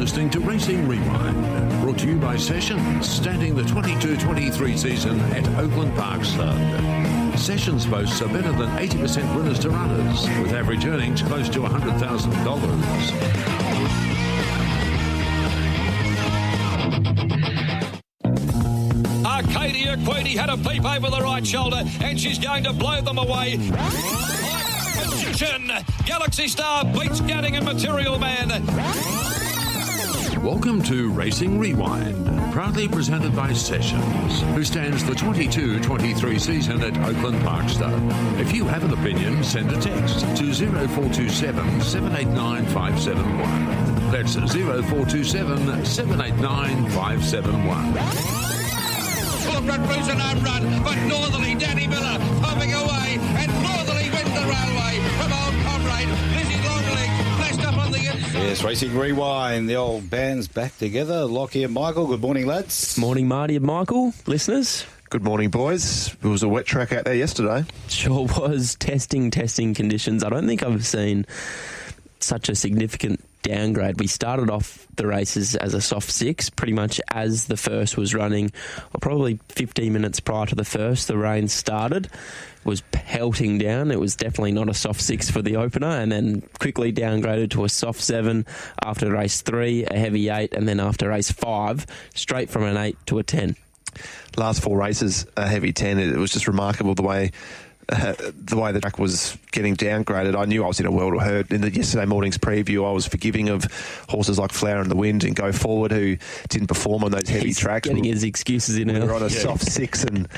listening to Racing Rewind, brought to you by Sessions, starting the 22-23 season at Oakland Park Stud. Sessions boasts are better than 80% winners to runners, with average earnings close to $100,000. Arcadia Queenie had a peep over the right shoulder, and she's going to blow them away. Galaxy Star beats Gadding and Material Man. Welcome to Racing Rewind, proudly presented by Sessions, who stands the 22-23 season at Oakland Park Stud. If you have an opinion, send a text to 0427 789 571. That's 0427 789 571. Red Bruce and home run, but Northerly, Danny Miller, pumping away, and Northerly wins the railway from old comrade Lizzie Longlegs, flashed up on the inside. Yes, Racing Rewind, the old band's back together. Lochie and Michael, good morning, lads. Morning, Marty and Michael, listeners. Good morning, boys. It was a wet track out there yesterday. Sure was. Testing conditions. I don't think I've seen such a significant downgrade. We started off the races as a soft six, pretty much as the first was running, or probably 15 minutes prior to the first, the rain started. It was pelting down. It was definitely not a soft six for the opener, and then quickly downgraded to a soft seven after race 3, a heavy 8, and then after race 5, straight from an 8 to a 10. Last 4 races, a heavy 10. It was just remarkable the way the track was getting downgraded. I knew I was in a world of hurt. In the yesterday morning's preview, I was forgiving of horses like Flower in the Wind and Go Forward, who didn't perform on those heavy tracks. Getting his excuses in. We were on a soft six, and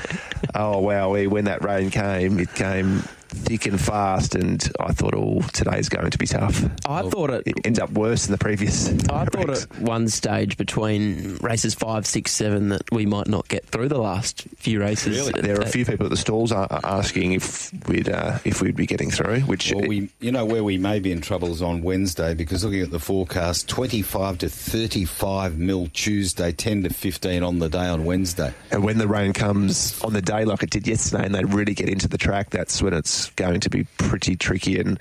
oh wow, when that rain came, it came thick and fast, and I thought, today's going to be tough. I thought it ends up worse than the previous. I thought at one stage between races 5, 6, 7 that we might not get through the last few races. Really? There are a few people at the stalls are asking if we'd be getting through. Which where we may be in trouble is on Wednesday, because looking at the forecast, 25 to 35 mil Tuesday, 10 to 15 on the day on Wednesday. And when the rain comes on the day like it did yesterday, and they really get into the track, that's when it's going to be pretty tricky. And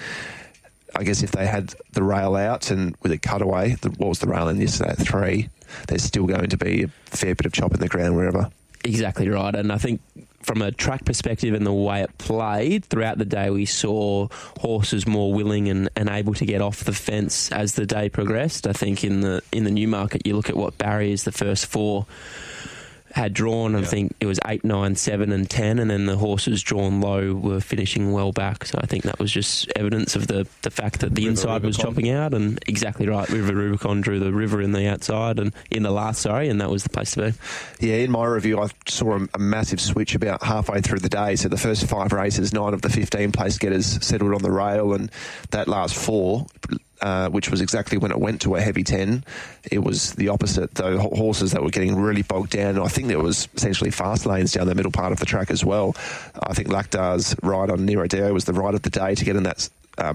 I guess if they had the rail out and with a cutaway, what was the rail in yesterday at 3, there's still going to be a fair bit of chop in the ground wherever. Exactly right. And I think from a track perspective and the way it played, throughout the day we saw horses more willing and able to get off the fence as the day progressed. I think in the Newmarket, you look at what barriers the first 4 had drawn. I think it was 8, 9, 7 and 10, and then the horses drawn low were finishing well back. So I think that was just evidence of the fact that the inside was chopping out. And exactly right, River Rubicon drew the river in the outside and in the last, and that was the place to be. Yeah, in my review, I saw a massive switch about halfway through the day. So the first 5 races, 9 of the 15 place getters settled on the rail, and that last 4, which was exactly when it went to a heavy 10, it was the opposite, though. Horses that were getting really bogged down. I think there was essentially fast lanes down the middle part of the track as well. I think Lactar's ride on Nero Deo was the ride of the day to get in that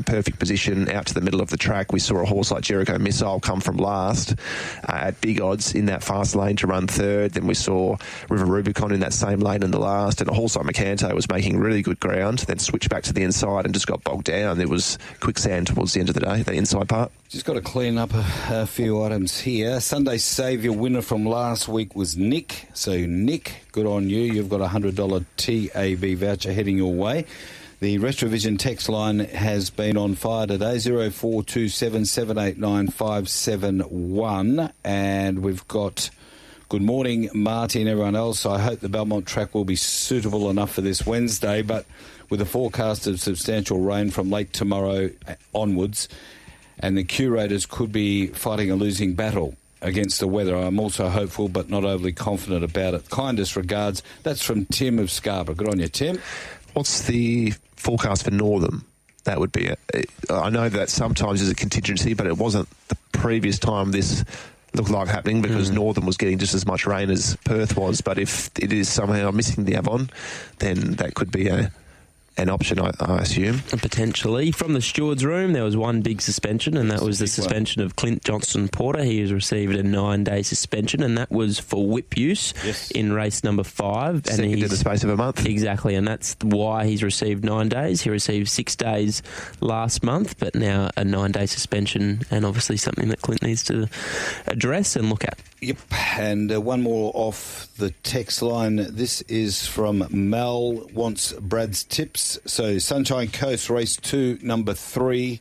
perfect position out to the middle of the track. We saw a horse like Jericho Missile come from last at big odds in that fast lane to run 3rd. Then we saw River Rubicon in that same lane in the last, and a horse like Macanto was making really good ground, then switched back to the inside and just got bogged down. It was quicksand towards the end of the day, the inside part. Just got to clean up a few items here. Sunday Saviour winner from last week was Nick. So Nick, good on you. You've got a $100 TAB voucher heading your way. The Retrovision text line has been on fire today, 0427 789 571. And we've got good morning, Marty and everyone else. I hope the Belmont track will be suitable enough for this Wednesday, but with a forecast of substantial rain from late tomorrow onwards, and the curators could be fighting a losing battle against the weather. I'm also hopeful but not overly confident about it. Kindest regards. That's from Tim of Scarborough. Good on you, Tim. What's the forecast for Northam? That would be I know that sometimes is a contingency, but it wasn't the previous time this looked like happening, because Northam was getting just as much rain as Perth was. But if it is somehow missing the Avon, then that could be a an option, I assume. Potentially. From the steward's room, there was one big suspension, and that was the suspension of Clint Johnston-Porter. He has received a 9-day suspension, and that was for whip use in race number 5. Second in the space of a month. Exactly, and that's why he's received 9 days. He received 6 days last month, but now a 9-day suspension, and obviously something that Clint needs to address and look at. Yep, and one more off the text line. This is from Mel, wants Brad's tips. So Sunshine Coast, race 2, number 3.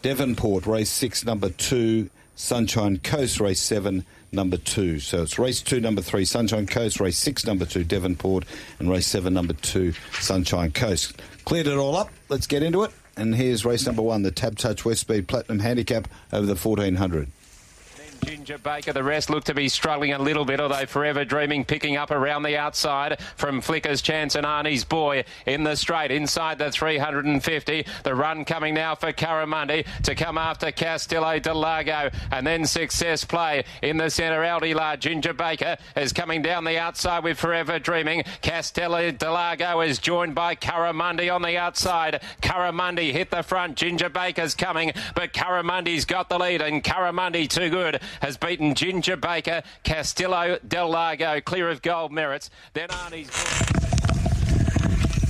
Devonport, race 6, number 2. Sunshine Coast, race 7, number 2. So it's race 2, number 3, Sunshine Coast, race 6, number 2, Devonport, and race 7, number 2, Sunshine Coast. Cleared it all up. Let's get into it. And here's race number 1, the Tab Touch West Speed Platinum Handicap over the 1400. Ginger Baker, the rest look to be struggling a little bit, although Forever Dreaming picking up around the outside from Flicker's Chance and Arnie's Boy in the straight inside the 350. The run coming now for Caramundi to come after Castillo de Largo, and then Success Play in the centre. Aldilar, Ginger Baker is coming down the outside with Forever Dreaming. Castillo de Largo is joined by Caramundi on the outside. Caramundi hit the front. Ginger Baker's coming, but Caramundi's got the lead, and Caramundi too good has beaten Ginger Baker. Castillo del Largo clear of gold merits. Then Arnie's...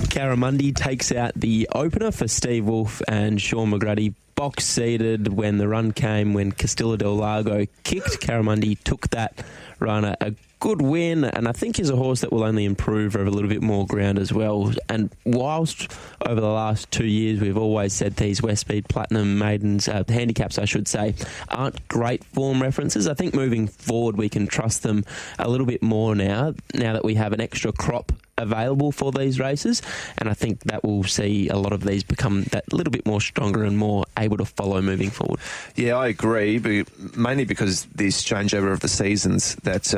Caramundi takes out the opener for Steve Wolf and Sean McGrady. Box seated when the run came, when Castillo del Largo kicked. Caramundi took that run, a good win, and I think he's a horse that will only improve over a little bit more ground as well. And whilst over the last 2 years we've always said these West Speed Platinum maidens, handicaps I should say, aren't great form references, I think moving forward we can trust them a little bit more now that we have an extra crop available for these races, and I think that will see a lot of these become that little bit more stronger and more able to follow moving forward. Yeah, I agree, but mainly because this changeover of the seasons, that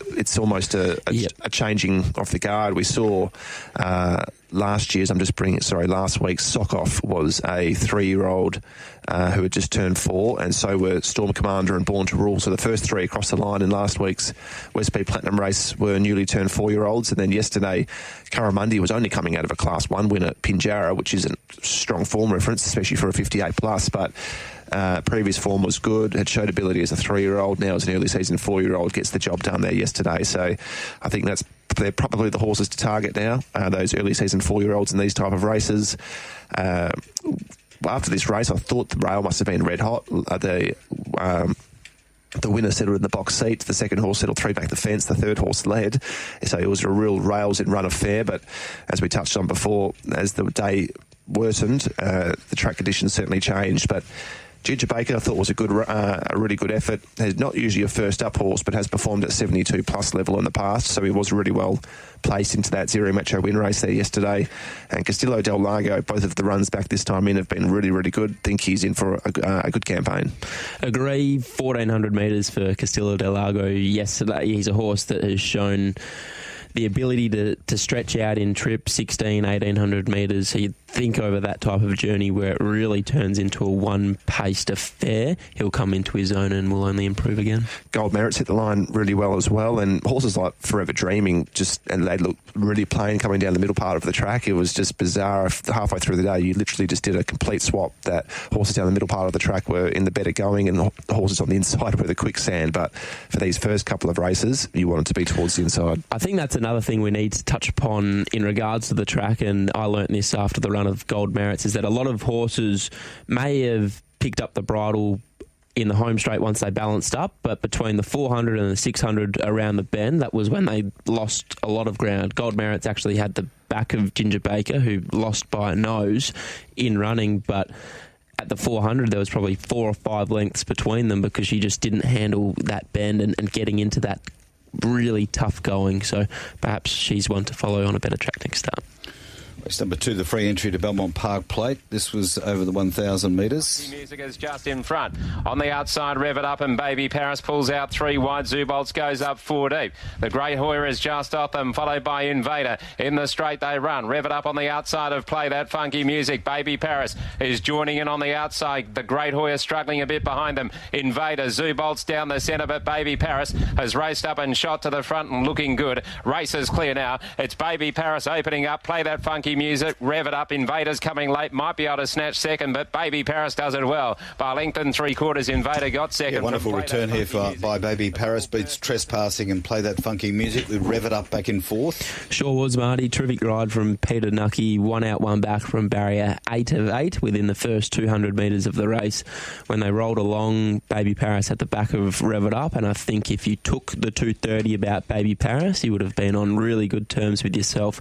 it's almost a changing of the guard. We saw last week's Sock-Off was a 3-year-old who had just turned 4, and so were Storm Commander and Born to Rule. So the first 3 across the line in last week's West Speed Platinum race were newly turned 4-year-olds. And then yesterday, Caramundi was only coming out of a Class 1 win at Pinjarra, which is a strong form reference, especially for a 58 plus, but previous form was good, had showed ability as a 3-year-old, now as an early season 4-year-old, gets the job done there yesterday. So I think they're probably the horses to target now, those early season 4-year-olds in these type of races. After this race, I thought the rail must have been red hot. The winner settled in the box seat. The second horse settled 3 back the fence. The third horse led. So it was a real rails in run affair. But as we touched on before, as the day worsened, the track conditions certainly changed. But Ginger Baker, I thought, was a really good effort. He's not usually a first up horse, but has performed at 72 plus level in the past, so he was really well placed into that Zero Metro win race there yesterday. And Castillo del Largo, both of the runs back this time in have been really, really good. Think he's in for a good campaign. Agree. 1,400 metres for Castillo del Largo yesterday. He's a horse that has shown the ability to stretch out in trip 1,600, 1,800 metres. So you'd think over that type of journey where it really turns into a one-paced affair, he'll come into his own and will only improve again. Gold Merits hit the line really well as well, and horses like Forever Dreaming and they looked really plain coming down the middle part of the track. It was just bizarre. Halfway through the day, you literally just did a complete swap, that horses down the middle part of the track were in the better going and the horses on the inside were the quicksand. But for these first couple of races, you want it to be towards the inside. I think that's another thing we need to touch upon in regards to the track, and I learnt this after the run of Gold Merits, is that a lot of horses may have picked up the bridle in the home straight once they balanced up, but between the 400 and the 600 around the bend, that was when they lost a lot of ground. Gold Merits actually had the back of Ginger Baker, who lost by a nose in running, but at the 400 there was probably 4 or 5 lengths between them because she just didn't handle that bend and getting into that really tough going. So perhaps she's one to follow on a better track next up. Race number 2, the free entry to Belmont Park Plate. This was over the 1,000 metres. Music is just in front. On the outside, Rev It Up and Baby Paris pulls out 3 wide. Zubolts goes up 4 deep. The Great Hoyer is just off them, followed by Invader. In the straight they run. Rev It Up on the outside of Play That Funky Music. Baby Paris is joining in on the outside. The Great Hoyer struggling a bit behind them. Invader, Zubolts down the centre, but Baby Paris has raced up and shot to the front and looking good. Race is clear now. It's Baby Paris opening up. Play That Funky funky music. Rev It Up. Invader's coming late. Might be able to snatch second, but Baby Paris does it well. By a length and 3/4, Invader got second. Yeah, wonderful return here by Baby Paris. Beats Trespassing and Play That Funky Music with Rev It Up back in fourth. Sure was, Marty. Terrific ride from Peter Nucky. 1 out, 1 back from barrier 8 of 8 within the first 200 metres of the race. When they rolled along, Baby Paris at the back of Rev It Up, and I think if you took the 230 about Baby Paris, you would have been on really good terms with yourself.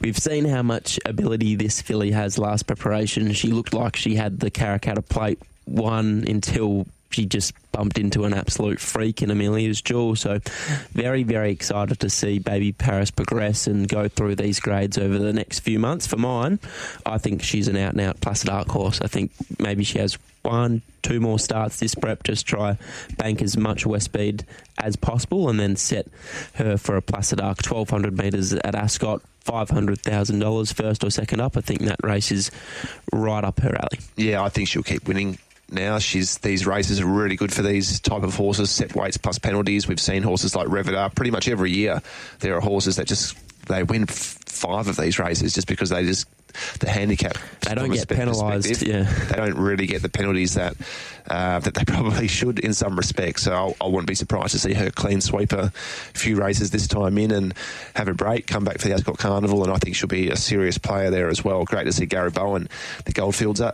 We've seen how much ability this filly has last preparation. She looked like she had the Karrakatta Plate 1 until she just bumped into an absolute freak in Amelia's Jewel. So very, very excited to see Baby Paris progress and go through these grades over the next few months. For mine, I think she's an out-and-out Placid Arc horse. I think maybe she has 1, 2 more starts this prep, just try bank as much West Speed as possible and then set her for a Placid Arc 1,200 metres at Ascot, $500,000 first or second up. I think that race is right up her alley. Yeah, I think she'll keep winning. Now these races are really good for these type of horses, set weights plus penalties. We've seen horses like Rev It Up pretty much every year. There are horses that they win 5 of these races just because the handicap. They don't get penalised. Yeah, they don't really get the penalties that they probably should in some respects. So I wouldn't be surprised to see her clean sweep a few races this time in and have a break, come back for the Ascot Carnival, and I think she'll be a serious player there as well. Great to see Gary Bowen, the Goldfielder,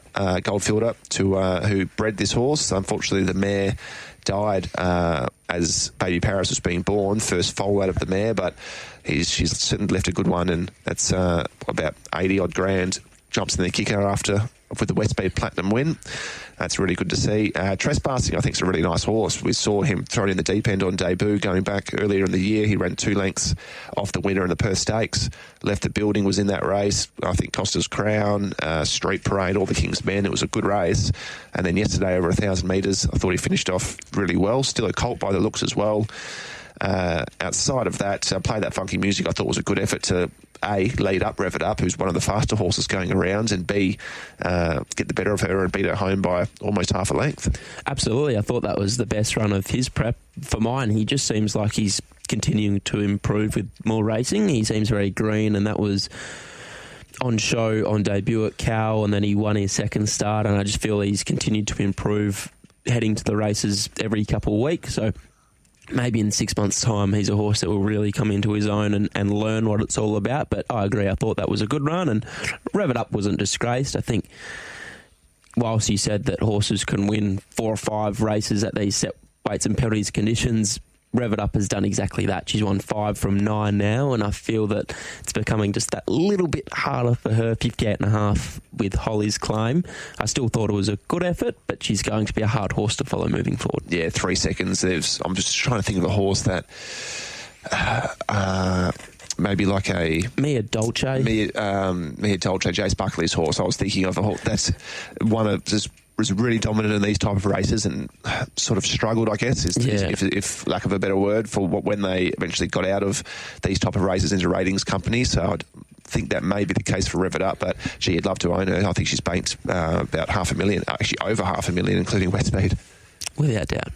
who bred this horse. Unfortunately, the mare died as Baby Paris was being born, first foal out of the mare, but she's certainly left a good one, and that's about 80 odd grand. Jumps in the kicker with the West Speed Platinum win. That's really good to see. Trespassing, I think, is a really nice horse. We saw him thrown in the deep end on debut going back earlier in the year. He ran 2 lengths off the winner in the Perth Stakes. Left the building, was in that race. I think Costa's Crown, Street Parade, all the King's Men. It was a good race. And then yesterday, over 1,000 metres, I thought he finished off really well. Still a colt by the looks as well. Outside of that, Play That Funky Music, I thought was a good effort to A, lead up Rev It Up, who's one of the faster horses going around, and B, get the better of her and beat her home by almost half a length. Absolutely. I thought that was the best run of his prep. For mine, he just seems like he's continuing to improve with more racing. He seems very green, and that was on show on debut at Cow, and then he won his second start, and I just feel he's continued to improve heading to the races every couple of weeks. So maybe in 6 months' time, he's a horse that will really come into his own and learn what it's all about. But I agree, I thought that was a good run, and Rev It Up wasn't disgraced. I think whilst you said that horses can win 4 or 5 races at these set weights and penalties conditions, Rev It Up has done exactly that. She's won 5 from 9 now, and I feel that it's becoming just that little bit harder for her, 58.5 with Holly's Claim. I still thought it was a good effort, but she's going to be a hard horse to follow moving forward. Yeah, 3 seconds. I'm just trying to think of a horse that maybe like a Mia Dolce. Mia Dolce, Jace Buckley's horse. I was thinking of a horse that's one of just was really dominant in these type of races and sort of struggled, I guess, if lack of a better word, for when they eventually got out of these type of races into ratings companies. So I'd think that may be the case for Rev It Up, but gee, I'd love to own her. I think she's banked about $500,000, actually over $500,000, including West Speed. Without doubt.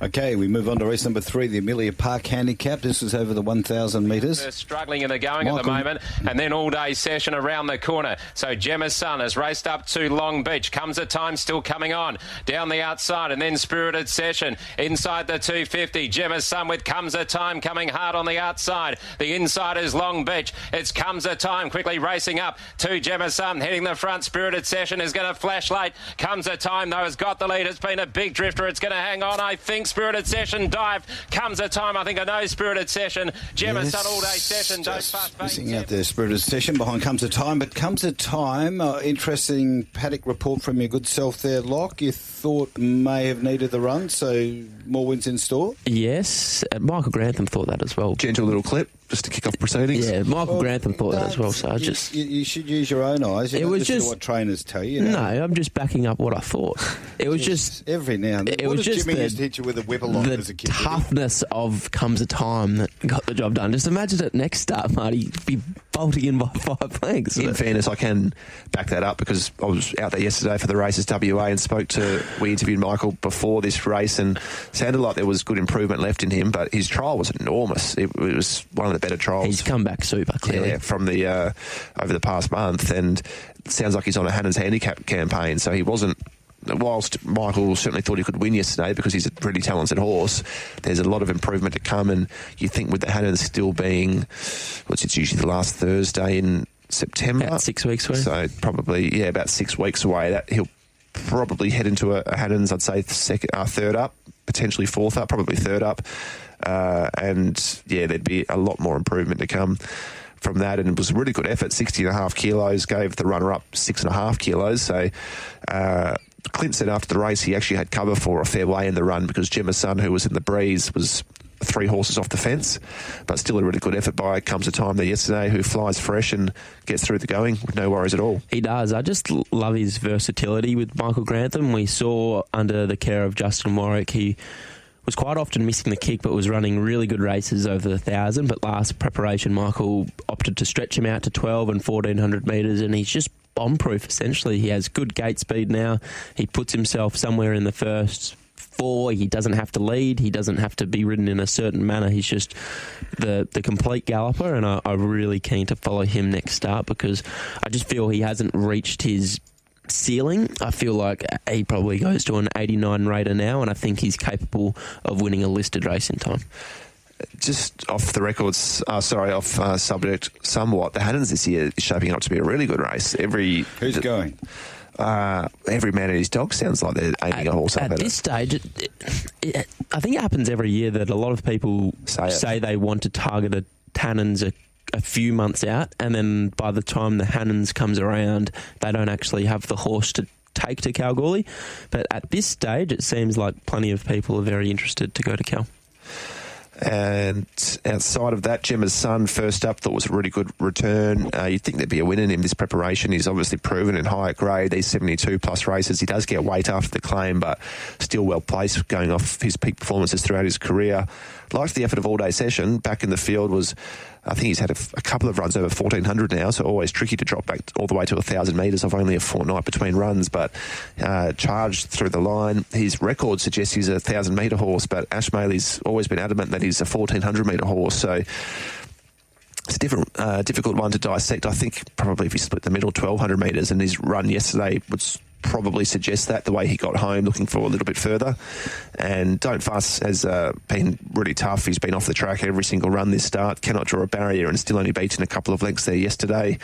Okay, we move on to race number 3, the Amelia Park Handicap. This is over the 1,000 metres. They're struggling in the going at the moment, and then all-day session around the corner. So Gemma's Son has raced up to Long Beach. Comes a Time still coming on. Down the outside, and then Spirited Session. Inside the 250, Gemma's Son with Comes a Time coming hard on the outside. The inside is Long Beach. It's Comes a Time quickly racing up to Gemma's Son. Heading the front, Spirited Session is going to flash late. Comes a Time, though, has got the lead. It's been a big drifter. It's going to hang on, I think. Spirited Session dive. Comes a Time. I think I know Spirited Session. Gemma's Son all day session. Just missing out there, Spirited Session behind Comes a Time. But Comes a Time, interesting paddock report from your good self there, Loch. You thought may have needed the run, so more wins in store? Yes. Michael Grantham thought that as well. Gentle little clip just to kick off proceedings. Yeah, Michael Grantham thought that as well. So you should use your own eyes. It was just what trainers tell you. No, I'm just backing up what I thought. It was just every now and then. It was just Jimmy used to hit you with a whip along as a kid. The toughness of Comes a Time that got the job done. Just imagine it next start, Marty. Be bolting in by 5 lengths. In fairness, I can back that up because I was out there yesterday for the races WA and we interviewed Michael before this race and sounded like there was good improvement left in him, but his trial was enormous. It was one of the better trials. He's come back super clearly. Yeah, from the over the past month, and it sounds like he's on a Hannon's handicap campaign, so he wasn't. Whilst Michael certainly thought he could win yesterday because he's a pretty talented horse, there's a lot of improvement to come, and you think with the Hannons still being, it's usually the last Thursday in September. About 6 weeks away. So probably, about 6 weeks away, that he'll probably head into a Hannons, I'd say third up, potentially fourth up, probably third up. There'd be a lot more improvement to come from that, and it was a really good effort. 60.5 kilos, gave the runner-up 6.5 kilos, so Clint said after the race he actually had cover for a fair way in the run because Gemma's Son, who was in the breeze, was 3 horses off the fence, but still a really good effort by Comes a Time there yesterday, who flies fresh and gets through the going with no worries at all. He does. I just love his versatility with Michael Grantham. We saw under the care of Justin Warwick, he was quite often missing the kick but was running really good races over the 1,000, but last preparation Michael opted to stretch him out to 12 and 1,400 metres, and he's just bomb-proof essentially. He has good gate speed now. He puts himself somewhere in the first 4. He doesn't have to lead. He doesn't have to be ridden in a certain manner. He's just the complete galloper, and I'm really keen to follow him next start because I just feel he hasn't reached his ceiling. I feel like he probably goes to an 89 rater now, and I think he's capable of winning a listed race in time. Just off the records, off subject somewhat, the Hannons this year is shaping up to be a really good race. Who's going? Every man and his dog sounds like they're aiming a horse up at this stage. I think it happens every year that a lot of people say they want to target a Hannons a few months out, and then by the time the Hannons comes around, they don't actually have the horse to take to Kalgoorlie. But at this stage, it seems like plenty of people are very interested to go to Cal. And outside of that, Gemma's Son, first up, thought was a really good return. You'd think there'd be a win in him this preparation. He's obviously proven in higher grade, these 72-plus races. He does get weight after the claim, but still well-placed going off his peak performances throughout his career. Liked the effort of all-day session. Back in the field was, I think he's had a couple of runs over 1,400 now, so always tricky to drop back all the way to 1,000 metres of only a fortnight between runs, but charged through the line. His record suggests he's a 1,000-metre horse, but Ash Maley's always been adamant that he's a 1,400-metre horse, so it's a difficult one to dissect. I think probably if you split the middle 1,200 metres, and his run yesterday would probably suggest that, the way he got home looking for a little bit further. And Don't Fuss has been really tough. He's been off the track every single run this start, cannot draw a barrier, and still only beaten a couple of lengths there yesterday.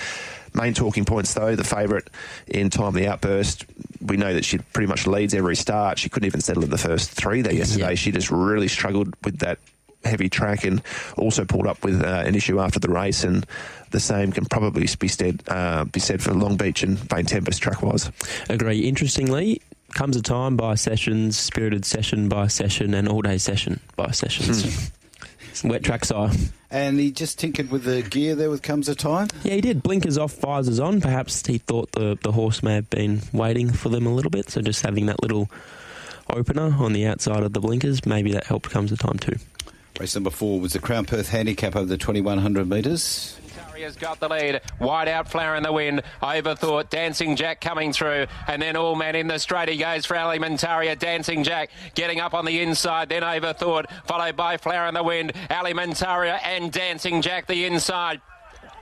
Main talking points though, the favourite in Time the Outburst, we know that she pretty much leads every start. She couldn't even settle in the first 3 there yesterday. She just really struggled with that heavy track, and also pulled up with an issue after the race, and the same can probably be said for Long Beach and Bain Tempest track-wise. Agree. Interestingly, Comes a Time by Sessions, Spirited Session by Session, and All Day Session by Sessions. Wet track sire. And he just tinkered with the gear there with Comes a Time? Yeah, he did. Blinkers off, visors on. Perhaps he thought the horse may have been waiting for them a little bit, so just having that little opener on the outside of the blinkers, maybe that helped Comes a Time too. Race number 4 was the Crown Perth Handicap over the 2,100 metres. Has got the lead. Wide out, Flower in the Wind. Overthought. Dancing Jack coming through. And then All Man in the straight. He goes for Alimantaria. Dancing Jack getting up on the inside. Then Overthought. Followed by Flower in the Wind. Alimantaria and Dancing Jack the inside.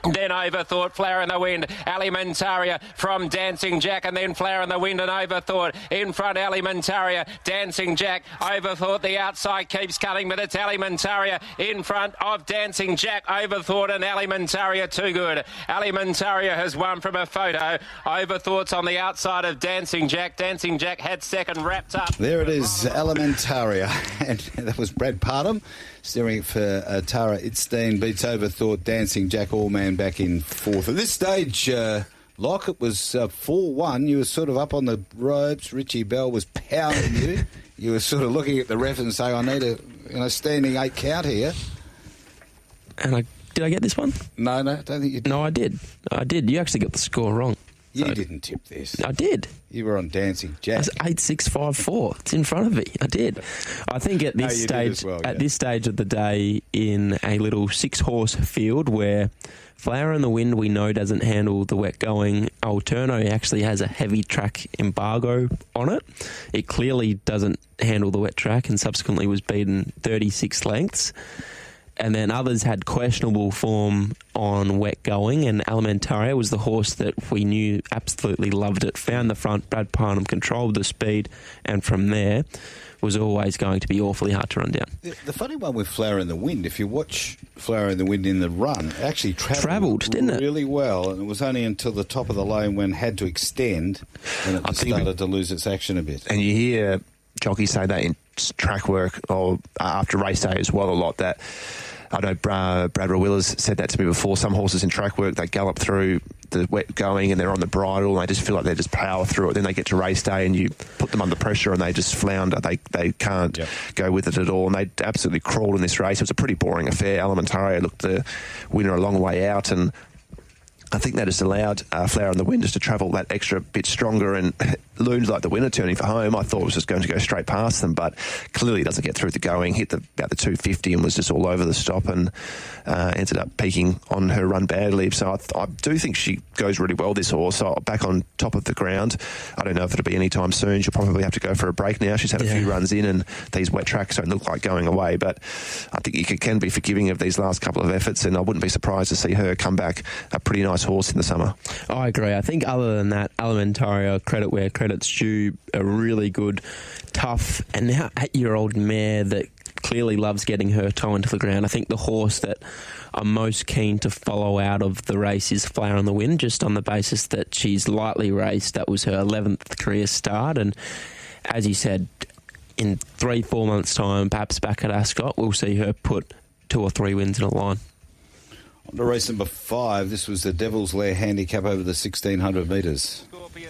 Then Overthought, Flower in the Wind, Alimantaria from Dancing Jack, and then Flower in the Wind and Overthought. In front, Alimantaria, Dancing Jack, Overthought, the outside keeps cutting, but it's Alimantaria in front of Dancing Jack, Overthought and Alimantaria, too good. Alimantaria has won from a photo. Overthought's on the outside of Dancing Jack. Dancing Jack had second wrapped up. There it is, Alimantaria. And that was Brad Parham. Steering for Tara Itstein, beats Overthought, Dancing Jack, All Man back in 4th. At this stage, Loch, it was 4-1. You were sort of up on the ropes. Richie Bell was pounding you. You were sort of looking at the ref and saying, I need a standing 8 count here. And did I get this one? No, don't think you did. No, I did. You actually got the score wrong. You didn't tip this. I did. You were on Dancing Jack. That's 8654. It's in front of me. I did. I think at this stage, this stage of the day, in a little 6-horse field where Flower in the Wind we know doesn't handle the wet going, Alterno actually has a heavy track embargo on it. It clearly doesn't handle the wet track and subsequently was beaten 36 lengths. And then others had questionable form on wet going, and Alimentaria was the horse that we knew absolutely loved it. Found the front, Brad Parnham controlled the speed, and from there was always going to be awfully hard to run down. The funny one with Flower in the Wind, if you watch Flower in the Wind in the run, it actually travelled didn't it? Really well, and it was only until the top of the lane when it had to extend and it started to lose its action a bit. And you hear jockeys say that in track work or after race day as well a lot, that I know Brad Rawillas said that to me before. Some horses in track work, they gallop through the wet going and they're on the bridle and they just feel like they just power through it. Then they get to race day and you put them under pressure and they just flounder. They can't go with it at all. And they absolutely crawled in this race. It was a pretty boring affair. Alimentaria looked the winner a long way out, and I think that just allowed Flower in the Wind just to travel that extra bit stronger and loomed like the winner turning for home. I thought it was just going to go straight past them, but clearly doesn't get through the going, hit about the 250 and was just all over the stop and ended up peaking on her run badly. So I do think she goes really well, this horse. So back on top of the ground. I don't know if it'll be any time soon. She'll probably have to go for a break now. She's had a few runs in and these wet tracks don't look like going away, but I think you can be forgiving of these last couple of efforts, and I wouldn't be surprised to see her come back a pretty nice horse in the summer. I agree. I think other than that, Alimentaria, credit where credit's due, a really good, tough, and now 8-year-old mare that clearly loves getting her toe into the ground. I think the horse that I'm most keen to follow out of the race is Flower in the Wind, just on the basis that she's lightly raced. That was her 11th career start, and as you said, in 3-4 months' time, perhaps back at Ascot, we'll see her put 2 or 3 wins in a line. On to race number 5. This was the Devil's Lair handicap over the 1,600 metres.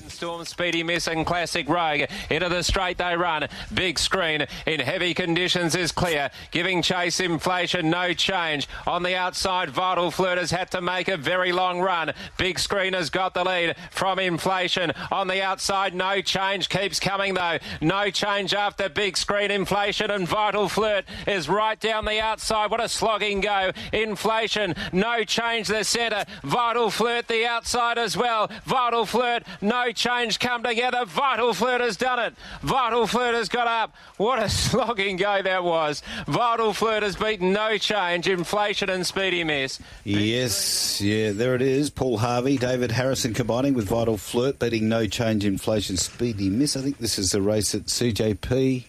Storm, Speedy Miss and Classic Rogue. Into the straight they run. Big Screen in heavy conditions is clear. Giving chase, Inflation, no change. On the outside, Vital Flirt has had to make a very long run. Big Screen has got the lead from Inflation. On the outside, no change. Keeps coming though. No change after Big Screen. Inflation and Vital Flirt is right down the outside. What a slogging go. Inflation, no change the centre. Vital Flirt the outside as well. Vital Flirt, no change come together. Vital Flirt has done it. Vital Flirt has got up. What a slogging go that was. Vital Flirt has beaten No Change, Inflation and Speedy Miss. Yes, there it is. Paul Harvey, David Harrison combining with Vital Flirt, beating No Change, Inflation, Speedy Miss. I think this is the race that CJP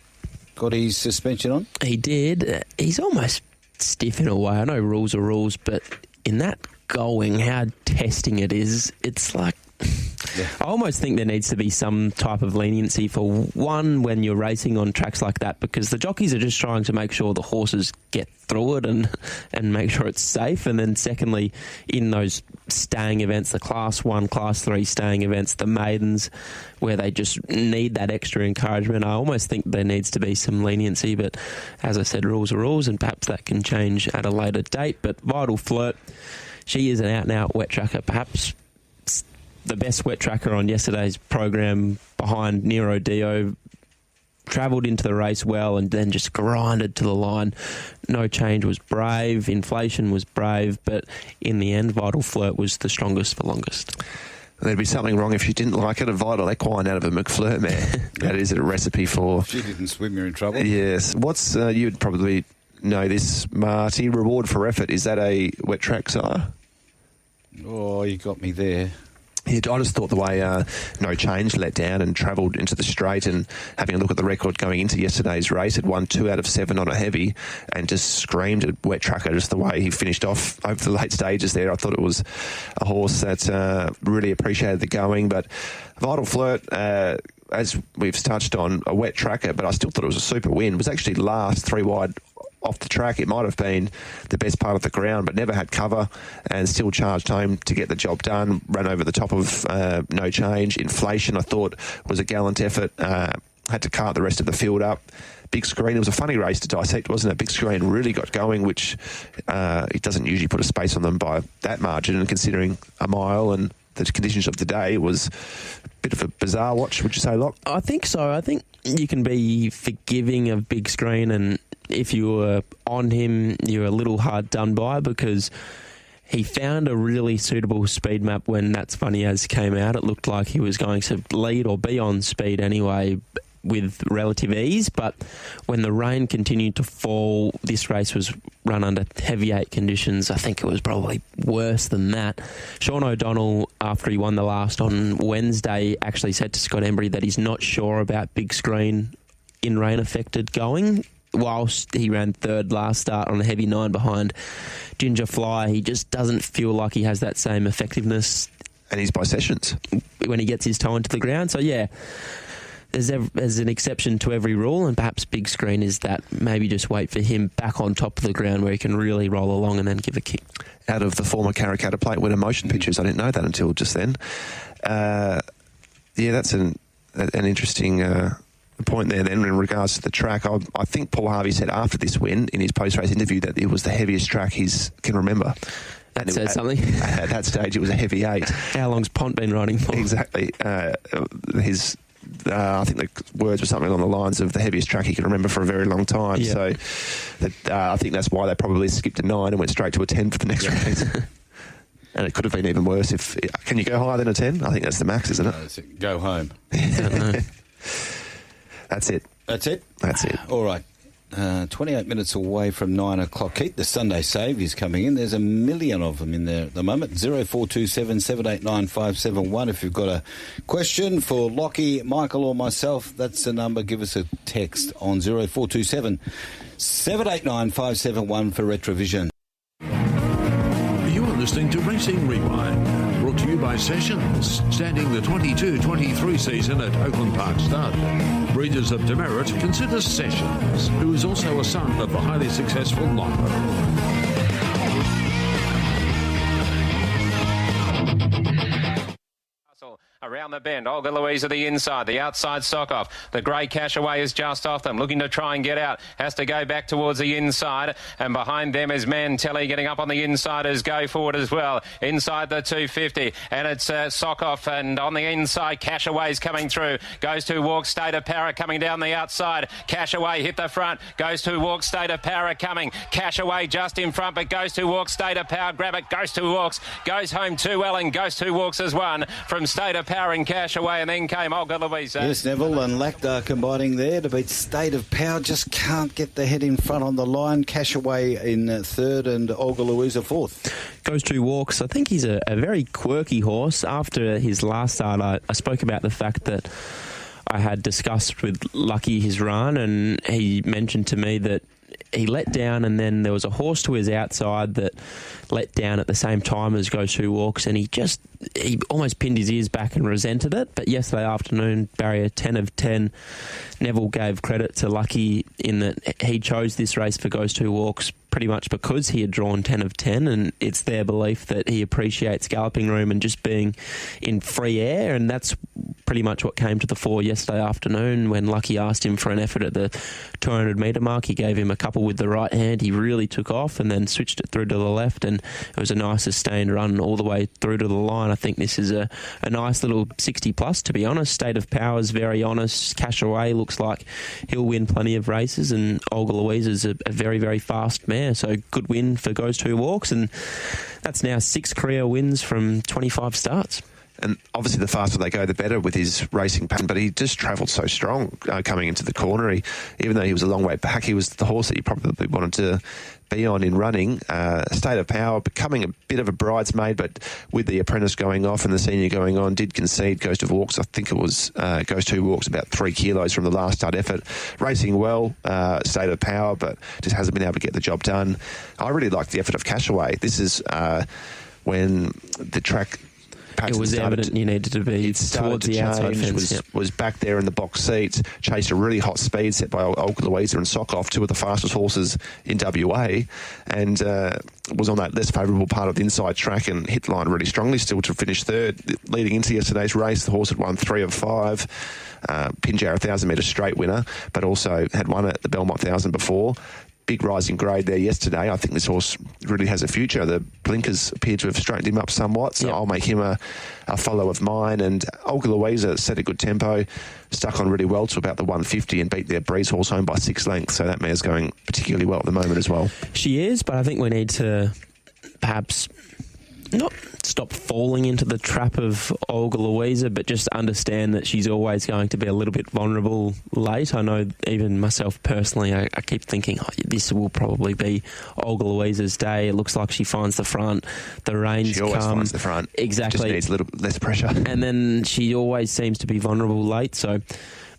got his suspension on. He did. He's almost stiff in a way. I know rules are rules, but in that going, how testing it is, it's like... I almost think there needs to be some type of leniency for one when you're racing on tracks like that, because the jockeys are just trying to make sure the horses get through it and make sure it's safe. And then secondly, in those staying events, the Class 1, Class 3 staying events, the maidens, where they just need that extra encouragement, I almost think there needs to be some leniency. But as I said, rules are rules, and perhaps that can change at a later date. But Vital Flirt, she is an out-and-out wet tracker, perhaps the best wet tracker on yesterday's program behind Nero Dio. Travelled into the race well and then just grinded to the line. No Change was brave, Inflation was brave, but in the end, Vital Flirt was the strongest for longest. There'd be something wrong if she didn't like it. A Vital Equine out of a McFlirt mare. That is a recipe for... If she didn't swim, you're in trouble. Yes. What's, you'd probably know this, Marty, Reward for Effort. Is that a wet track, sire? Oh, you got me there. Yeah, I just thought the way No Change let down and travelled into the straight, and having a look at the record going into yesterday's race, it won 2 out of 7 on a heavy and just screamed at wet tracker, just the way he finished off over the late stages there. I thought it was a horse that really appreciated the going, but Vital Flirt, as we've touched on, a wet tracker, but I still thought it was a super win. It was actually last 3 wide off the track. It might have been the best part of the ground, but never had cover and still charged home to get the job done. Ran over the top of No Change. Inflation, I thought, was a gallant effort. Had to cart the rest of the field up. Big Screen, it was a funny race to dissect, wasn't it? Big Screen really got going, which it doesn't usually put a space on them by that margin, and considering a mile and the conditions of the day, it was a bit of a bizarre watch, would you say, Loch? I think so. I think you can be forgiving of big screen, and if you were on him, you're a little hard done by, because he found a really suitable speed map when That's Funny As came out. It looked like he was going to lead or be on speed anyway with relative ease, but when the rain continued to fall, this race was run under heavy 8 conditions. I think it was probably worse than that. Sean O'Donnell, after he won the last on Wednesday, actually said to Scott Embry that he's not sure about big screen in rain affected going. Whilst he ran third last start on a heavy 9 behind Ginger Fly, he just doesn't feel like he has that same effectiveness. And he's by sessions when he gets his toe into the ground. So yeah, there's an exception to every rule, and perhaps big screen is that. Maybe just wait for him back on top of the ground where he can really roll along and then give a kick. Out of the former Karrakatta Plate winner motion pictures, I didn't know that until just then. Yeah, that's an interesting point there then in regards to the track. I think Paul Harvey said after this win in his post-race interview that it was the heaviest track he can remember. That says something. At that stage, it was a heavy 8. How long's Pont been riding for? Exactly. I think the words were something along the lines of the heaviest track he can remember for a very long time. Yeah. So I think that's why they probably skipped a 9 and went straight to a 10 for the next race. And it could have been even worse if... Can you go higher than a 10? I think that's the max, isn't it? No, go home. That's it. That's it? That's it. All right. 28 minutes away from 9 o'clock. Heat, the Sunday Save is coming in. There's a million of them in there at the moment. 0427 789 571. If you've got a question for Lochie, Michael or myself, that's the number. Give us a text on 0427 789 571 for Retrovision. You are listening to Racing Rewind, brought to you by Sessions, standing the 22-23 season at Oakland Park Stud. Breeders of demerit consider Sessions, who is also a son of the highly successful Longo. Around the bend, Olga Louise at the inside, the outside sock off. The grey Cashaway is just off them, looking to try and get out. Has to go back towards the inside, and behind them is Mantelli getting up on the inside as Go Forward as well. Inside the 250, and it's sock off, and on the inside, Cashaway's coming through. Goes to Walk State of Power coming down the outside. Cashaway hit the front, goes to Walk State of Power coming. Cashaway just in front, but goes to Walk State of Power. Grab it, goes to Walks, goes home too well, and goes to Walks as one from State of Power and Cashaway, and then came Olga Louise. Yes, Neville and Lactar combining there to beat State of Power. Just can't get the head in front on the line. Cashaway in third and Olga Louise fourth. Goes 2 Walks. I think he's a very quirky horse. After his last start, I spoke about the fact that I had discussed with Lucky his run, and he mentioned to me that he let down, and then there was a horse to his outside that let down at the same time as Go 2 Walks, and he almost pinned his ears back and resented it. But yesterday afternoon, barrier 10 of 10, Neville gave credit to Lucky in that he chose this race for Goes 2 Walks pretty much because he had drawn 10 of 10, and it's their belief that he appreciates galloping room and just being in free air, and that's pretty much what came to the fore yesterday afternoon when Lucky asked him for an effort at the 200 metre mark. He gave him a couple with the right hand. He really took off and then switched it through to the left, and it was a nice sustained run all the way through to the line. I think this is a nice little 60 plus, to be honest. State of Power is very honest. Cashaway looks like he'll win plenty of races, and Olga Louise is a very, very fast mare. So good win for Goes 2 Walks, and that's now 6 career wins from 25 starts. And obviously the faster they go, the better with his racing pattern. But he just travelled so strong coming into the corner. Even though he was a long way back, he was the horse that you probably wanted to be on in running. State of Power becoming a bit of a bridesmaid, but with the apprentice going off and the senior going on, did concede Goes 2 Walks. I think it was Goes 2 Walks about 3 kilos from the last start effort. Racing well, State of Power, but just hasn't been able to get the job done. I really like the effort of Cashaway. This is when the track... It was evident you needed to be towards the outside fence. Was back there in the box seats, chased a really hot speed set by Olga Louise and Sokoff, 2 of the fastest horses in WA, and was on that less favourable part of the inside track and hit the line really strongly still to finish third. Leading into yesterday's race, the horse had won 3 of 5. Pinjar, 1,000 metre straight winner, but also had won at the Belmont 1000 before. big rise in grade there yesterday. I think this horse really has a future. The blinkers appear to have straightened him up somewhat, so I'll make him a follow of mine. And Olga Louisa set a good tempo, stuck on really well to about the 150 and beat their Breeze horse home by 6 lengths, so that mare's going particularly well at the moment as well. She is, but I think we need to perhaps not stop falling into the trap of Olga Louisa, but just understand that she's always going to be a little bit vulnerable late. I know even myself personally, I keep thinking, this will probably be Olga Louisa's day. It looks like she finds the front. The reins She always finds the front. Exactly. Just needs a little less pressure. And then she always seems to be vulnerable late, so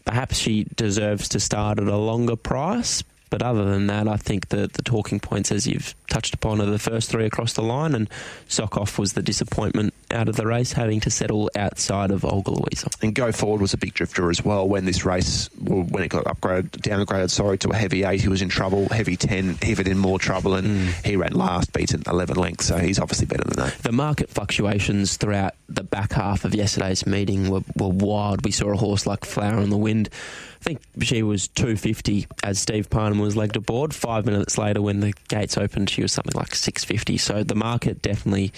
perhaps she deserves to start at a longer price. But other than that, I think the talking points, as you've touched upon, are the first 3 across the line, and Sokoff was the disappointment out of the race, having to settle outside of Olga Louisa. And Go Forward was a big drifter as well when this race, when it got downgraded to a heavy 8, he was in trouble. Heavy 10, he was in more trouble, and he ran last, beaten 11 lengths, so he's obviously better than that. The market fluctuations throughout the back half of yesterday's meeting were wild. We saw a horse like Flower on the Wind. I think she was 250 as Steve Parnham was legged aboard. 5 minutes later, when the gates opened, she was something like 650. So the market definitely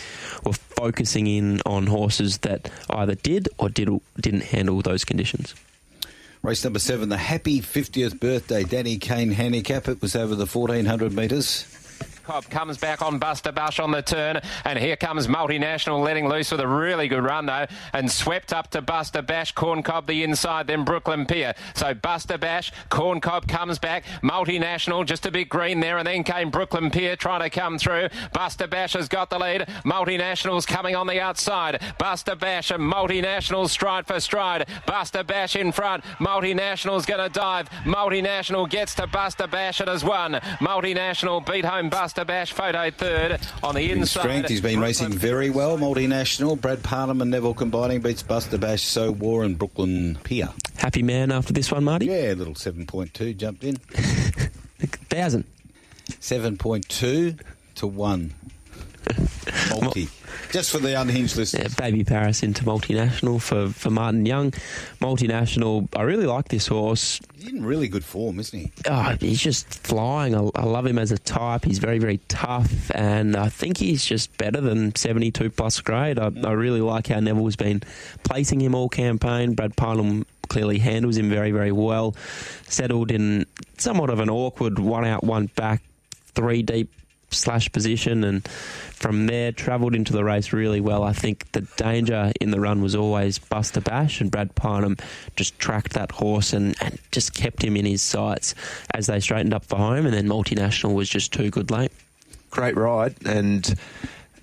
were focusing in on horses that either did or didn't handle those conditions. Race number 7, the happy 50th birthday Danny Kane handicap. It was over the 1,400 metres. Cobb comes back on Buster Bush on the turn, and here comes Multinational letting loose with a really good run though, and swept up to Buster Bash. Corn Cob the inside, then Brooklyn Pier. So Buster Bash, Corn Cob comes back, Multinational just a bit green there, and then came Brooklyn Pier trying to come through. Buster Bash has got the lead. Multinational's coming on the outside. Buster Bash and Multinational stride for stride. Buster Bash in front. Multinational's going to dive. Multinational gets to Buster Bash. It has won. Multinational beat home Buster Bash, photo third on the inside. Strength, he's been racing very well. Multinational, Brad Parnham and Neville combining beats Buster Bash, So War and Brooklyn Pier. Happy man after this one, Marty? Yeah, a little 7.2 jumped in. 1,000. 7.2 to 1. Multi. Just for the unhinged listeners. Yeah, Baby Paris into Multinational for Marty Young. Multinational, I really like this horse. He's in really good form, isn't he? Oh, he's just flying. I love him as a type. He's very, very tough, and I think he's just better than 72 plus grade. I really like how Neville's been placing him all campaign. Brad Parnham clearly handles him very, very well. Settled in somewhat of an awkward 1 out, 1 back, 3 deep / position, and from there travelled into the race really well. I think the danger in the run was always Buster Bash, and Brad Parnham just tracked that horse and just kept him in his sights as they straightened up for home, and then Multinational was just too good late. Great ride, and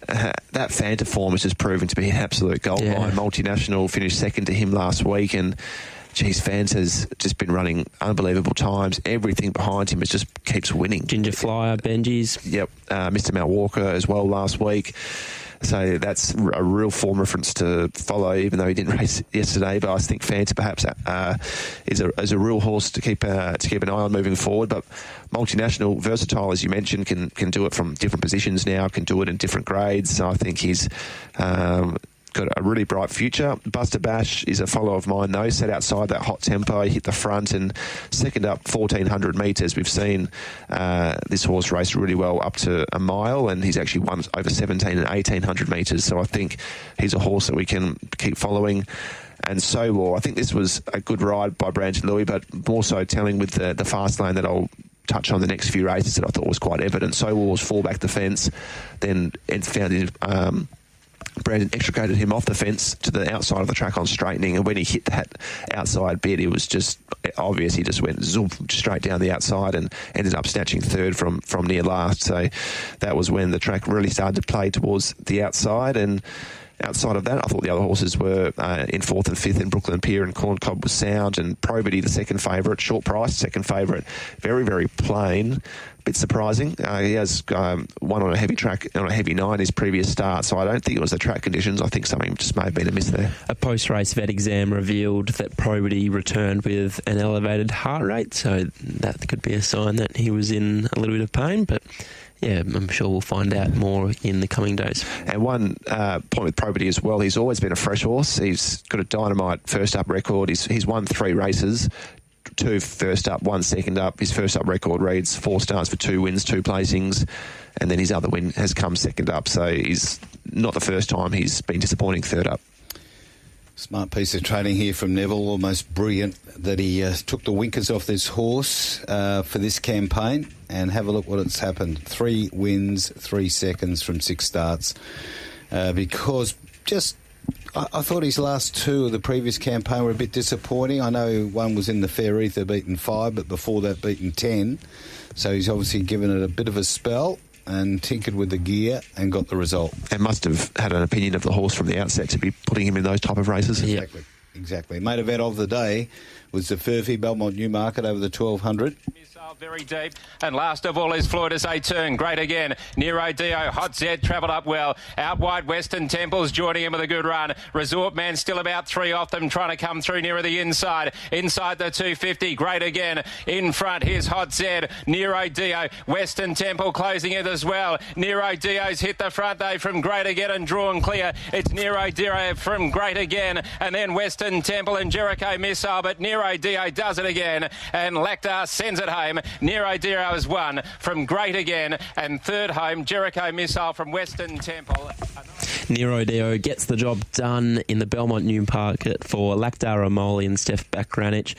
that Fanta form has just proven to be an absolute gold mine. Multinational finished second to him last week, and geez, Fanta's just been running unbelievable times. Everything behind him just keeps winning. Ginger Flyer, Benji's. Yep, Mr. Mount Walker as well last week. So that's a real form reference to follow, even though he didn't race yesterday. But I think Fanta perhaps is a real horse to keep an eye on moving forward. But Multinational, versatile as you mentioned, can do it from different positions now. Can do it in different grades. So I think he's got a really bright future. Buster Bash is a follow of mine though. Set outside that hot tempo, hit the front, and second up 1,400 metres. We've seen this horse race really well up to a mile, and he's actually won over 1,700 and 1,800 metres. So I think he's a horse that we can keep following. And So War, I think this was a good ride by Brandon Louis, but more so telling with the fast lane that I'll touch on the next few races that I thought was quite evident. So War's fall back the fence, then found his Brandon extricated him off the fence to the outside of the track on straightening, and when he hit that outside bit, it was just obvious. He just went zoom straight down the outside and ended up snatching third from near last. So that was when the track really started to play towards the outside, and outside of that, I thought the other horses were in 4th and 5th in Brooklyn Pier, and Corn Cob was sound, and Probity, the second favourite, short price, second favourite, very, very plain. Bit surprising. He has won on a heavy track, on a heavy 9 his previous start, so I don't think it was the track conditions. I think something just may have been amiss there. A post-race vet exam revealed that Probity returned with an elevated heart rate, so that could be a sign that he was in a little bit of pain, but yeah, I'm sure we'll find out more in the coming days. And one point with Probity as well, he's always been a fresh horse. He's got a dynamite first up record. He's won 3 races, 2 first up, 1 second up. His first up record reads 4 starts for 2 wins, 2 placings, and then his other win has come second up. So he's not the first time he's been disappointing third up. Smart piece of training here from Neville. Almost brilliant that he took the winkers off this horse for this campaign. And have a look what it's happened. 3 wins, 3 seconds from 6 starts. Because I thought his last 2 of the previous campaign were a bit disappointing. I know one was in the Fair Ether, beaten 5, but before that beaten 10. So he's obviously given it a bit of a spell and tinkered with the gear and got the result. And must have had an opinion of the horse from the outset to be putting him in those type of races. Exactly. Main event of the day was the Furphy Belmont Newmarket over the 1200. Very deep, and last of all is Florida's A turn. Great again. Nero Dio, Hot Zed travelled up well. Out wide, Western Temple's joining him with a good run. Resort Man still about 3 off them, trying to come through nearer the inside. Inside the 250. Great again. In front, here's Hot Zed. Nero Dio, Western Temple closing it as well. Nero Dio's hit the front though from Great again and drawn clear. It's Nero Dio from Great again, and then Western Temple and Jericho Missile, but Nero Dio does it again, and Lactar sends it home. Nero Dio has won from Great again, and third home, Jericho Missile from Western Temple. Nero Dio gets the job done in the Belmont Newmarket for Lactar Amoli and Steph Bakranich.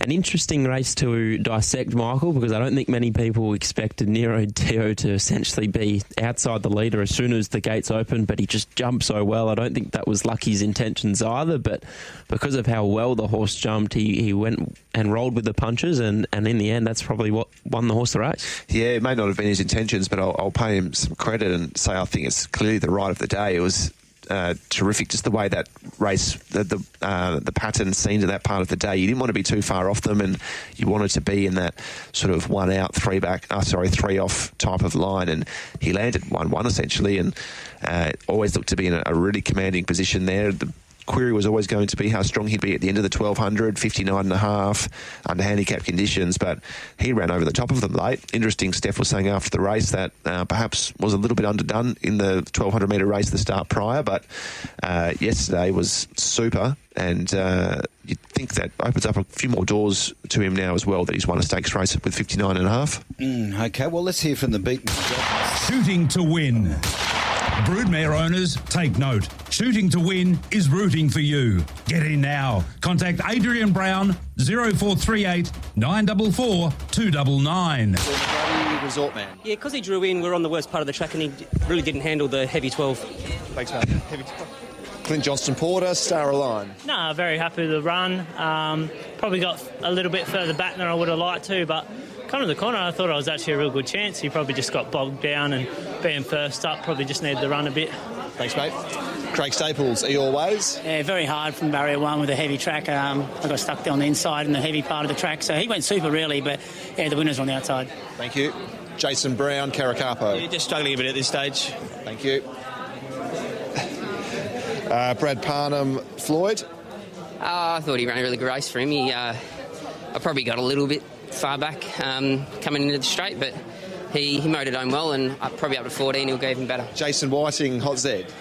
An interesting race to dissect, Michael, because I don't think many people expected Nero Dio to essentially be outside the leader as soon as the gates opened, but he just jumped so well. I don't think that was Lucky's intentions either, but because of how well the horse jumped, he went and rolled with the punches, and in the end, that's probably what won the horse the race. Yeah, it may not have been his intentions, but I'll pay him some credit and say I think it's clearly the right of the day. It was terrific, just the way that race, the pattern seen to that part of the day. You didn't want to be too far off them, and you wanted to be in that sort of 1 out, 3 back, 3 off type of line. And he landed 1-1 essentially, and always looked to be in a really commanding position there. The query was always going to be how strong he'd be at the end of the 1200, 59.5 under handicap conditions, but he ran over the top of them late. Interesting, Steph was saying after the race that perhaps was a little bit underdone in the 1200 metre race the start prior, but yesterday was super, and you'd think that opens up a few more doors to him now as well, that he's won a stakes race with 59.5. Okay, well, let's hear from the beaten. Shooting to win. Broodmare owners, take note. Shooting to win is rooting for you. Get in now. Contact Adrian Brown, 0438 944 299. Resort Man. Yeah, because he drew in, we're on the worst part of the track and he really didn't handle the heavy 12. Thanks, mate. Heavy 12. Clint Johnston-Porter, Star Align. No, very happy with the run. Probably got a little bit further back than I would have liked to, but coming to the corner, I thought I was actually a real good chance. He probably just got bogged down, and being first up, probably just needed to run a bit. Thanks, mate. Craig Staples, Always. Yeah, very hard from barrier 1 with a heavy track. I got stuck on the inside in the heavy part of the track, so he went super really, but yeah, the winner's on the outside. Thank you. Jason Brown, Caracapo. Yeah, just struggling a bit at this stage. Thank you. Brad Parnham, Floyd. I thought he ran a really good race for him. I probably got a little bit far back coming into the straight, but he mowed it home well, and probably up to 14 he'll go even better. Jason Whiting, Hot Zed.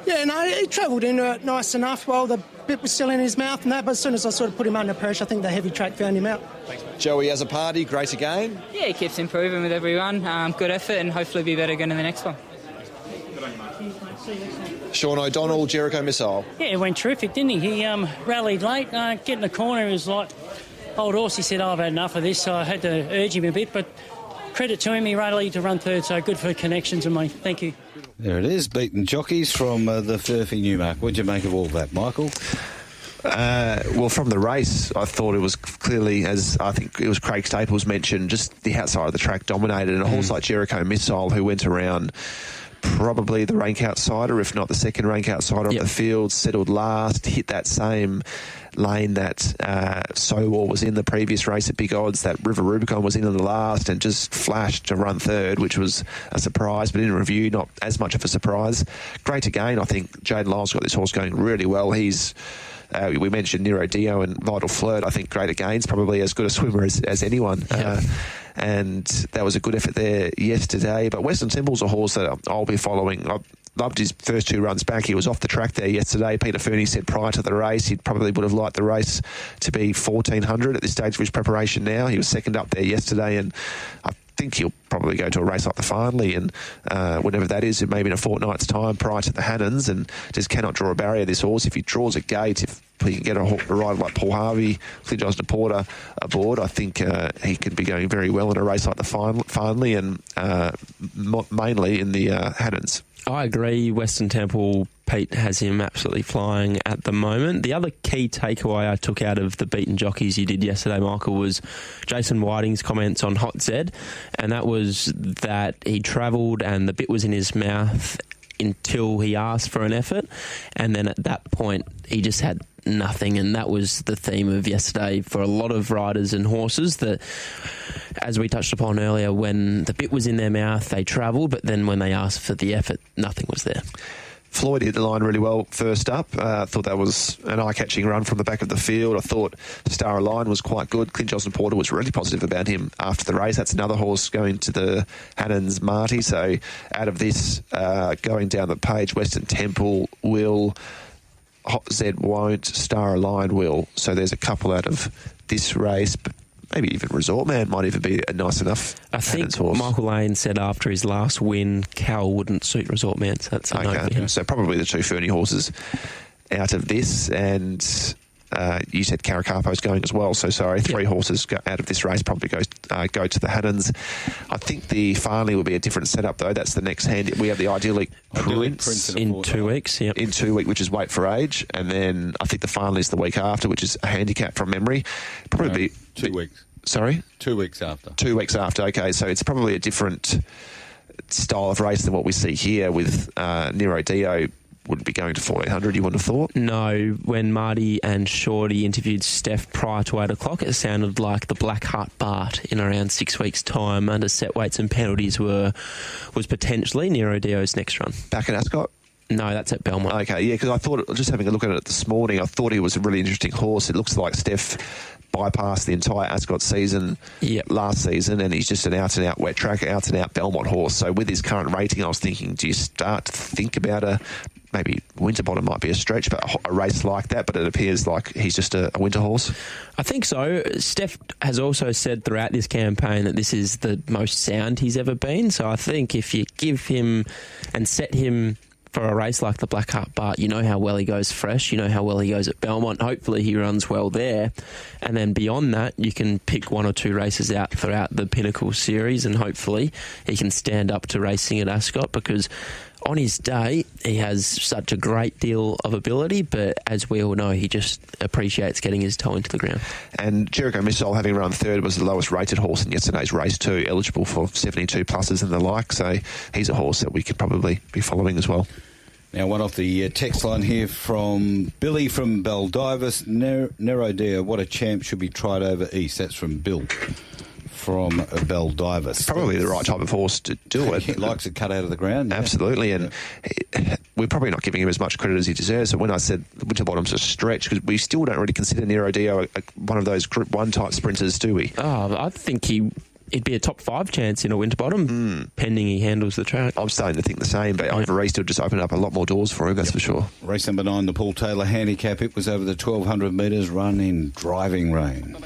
Yeah, no, he travelled into it nice enough while the bit was still in his mouth and that, but as soon as I sort of put him under pressure, I think the heavy track found him out. Thanks, mate. Joey as a party, great again. Yeah, he keeps improving with every run. Good effort, and hopefully be better again in the next one. Sean O'Donnell, Jericho Missile. Yeah, it went terrific, didn't he? He rallied late, get in the corner, he was like, old horse, he said, I've had enough of this, so I had to urge him a bit, but credit to him, he rallied to run third, so good for connections and me. Thank you. There it is, beaten jockeys from the Furphy Newmarket. What did you make of all that, Michael? Well, from the race, I thought it was clearly, as I think it was Craig Staples mentioned, just the outside of the track dominated, and a horse like Jericho Missile, who went around probably the rank outsider, if not the second rank outsider of the field, settled last, hit that same lane that Sowell was in the previous race at big odds, that River Rubicon was in the last, and just flashed to run third, which was a surprise, but in review, not as much of a surprise. Great again. I think Jaden Lyle's got this horse going really well. He's we mentioned Nero Dio and Vital Flirt. I think Great Again's probably as good a swimmer as anyone. And that was a good effort there yesterday. But Western Temple's a horse that I'll be following. loved his first 2 runs back. He was off the track there yesterday. Peter Fernie said prior to the race he probably would have liked the race to be 1,400 at this stage of his preparation now. He was second up there yesterday, and I think he'll probably go to a race like the Farnley, and whenever that is, maybe in a fortnight's time prior to the Heatons, and just cannot draw a barrier, this horse. If he draws a gate, if he can get a rider like Paul Harvey, Clint Johnston Porter aboard, I think he could be going very well in a race like the Farnley, and mainly in the Heatons. I agree. Western Temple, Pete has him absolutely flying at the moment. The other key takeaway I took out of the beaten jockeys you did yesterday, Michael, was Jason Whiting's comments on Hot Zed, and that was that he travelled and the bit was in his mouth until he asked for an effort, and then at that point he just had nothing, and that was the theme of yesterday for a lot of riders and horses, that, as we touched upon earlier, when the bit was in their mouth they travelled, but then when they asked for the effort, nothing was there. Floyd hit the line really well first up. I thought that was an eye-catching run from the back of the field. I thought Star Align was quite good. Clint Johnston Porter was really positive about him after the race. That's another horse going to the Hannon's Marty. So out of this, going down the page, Western Temple will, Hot Zed won't, Star Align will. So there's a couple out of this race, but maybe even Resort Man might even be a nice enough. I think Michael Lane said after his last win, Cal wouldn't suit Resort Man, so that's a note for him. So probably the 2 Fernie horses out of this, and you said Caracapo's going as well. So sorry, 3 horses out of this race probably go to the Haddons. I think the Farnley will be a different setup though. That's the next hand. We have the Idyllic Prince in 2 weeks. Yep. In 2 weeks, which is Wait for Age, and then I think the Farnley's the week after, which is a handicap from memory. Probably 2 weeks. Sorry? 2 weeks after. 2 weeks after, okay. So it's probably a different style of race than what we see here with Nero Dio. Wouldn't be going to 1,400, you wouldn't have thought? No. When Marty and Shorty interviewed Steph prior to 8 o'clock, it sounded like the Black Heart Bart in around 6 weeks' time under set weights and penalties was potentially Nero Dio's next run. Back at Ascot? No, that's at Belmont. Okay, yeah, because I thought, just having a look at it this morning, I thought he was a really interesting horse. It looks like Steph bypassed the entire Ascot season last season, and he's just an out-and-out wet track, out-and-out Belmont horse. So with his current rating, I was thinking, do you start to think about maybe Winterbottom might be a stretch, but a race like that, but it appears like he's just a winter horse? I think so. Steph has also said throughout this campaign that this is the most sound he's ever been. So I think if you give him and set him for a race like the Black Heart Bart, you know how well he goes fresh, you know how well he goes at Belmont. Hopefully he runs well there. And then beyond that, you can pick 1 or 2 races out throughout the Pinnacle series, and hopefully he can stand up to racing at Ascot, because on his day, he has such a great deal of ability, but as we all know, he just appreciates getting his toe into the ground. And Jericho Missile, having run third, was the lowest rated horse in yesterday's race too, eligible for 72 pluses and the like, so he's a horse that we could probably be following as well. Now, one off the text line here from Billy from Baldivis. Nero Dio, what a champ, should be tried over East. That's from Bill from Baldivis. Probably the right type of horse to do it. He likes it cut out of the ground. Yeah. Absolutely, and we're probably not giving him as much credit as he deserves. But when I said Winterbottom's a stretch, because we still don't really consider Nero Dio one of those Group 1 type sprinters, do we? Oh, I think it'd be a top 5 chance in a Winterbottom, pending he handles the track. I'm starting to think the same, but over East will just open up a lot more doors for him, that's for sure. Race number 9, the Paul Taylor Handicap. It was over the 1,200 metres, run in driving rain.